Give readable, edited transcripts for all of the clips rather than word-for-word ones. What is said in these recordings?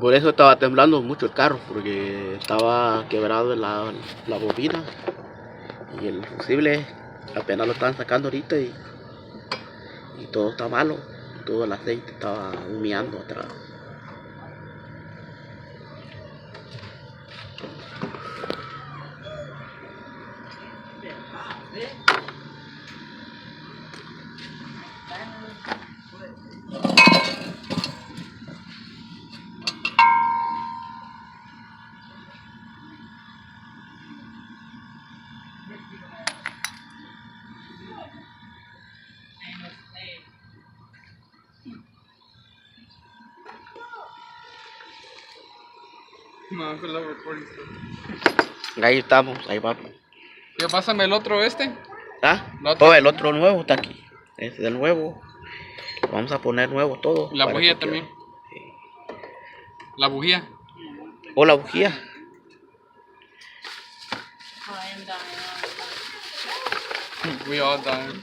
Por eso estaba temblando mucho el carro, porque estaba quebrado la bobina y el fusible apenas lo están sacando ahorita y todo está malo, todo el aceite estaba humeando atrás. No, con la recording. Ahí estamos, ahí vamos. Ya pásame el otro ¿Ah? ¿La otra? Oh, el otro nuevo está aquí. Este es el nuevo. Vamos a poner nuevo todo. La para bujía que también. quede. La bujía. O la bujía. We all dying.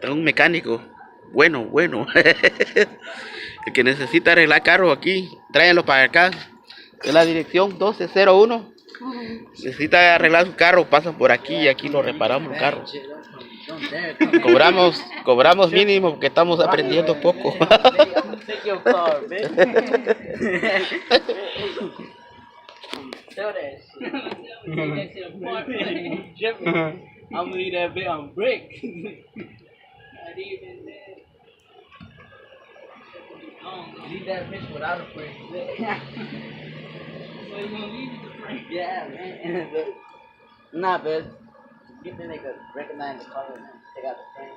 Es un mecánico. Bueno. El que necesita arreglar carro aquí, tráiganlo para acá. Es la dirección 1201. Necesita arreglar su carro, pasan por aquí y aquí lo reparamos el carro. Cobramos mínimo porque estamos aprendiendo poco. I'm gonna leave that bit on brick. Leave that bitch without a brick. So you gonna leave the brick? Yeah, man. Nah, but you think they could recognize the color and take out the frame?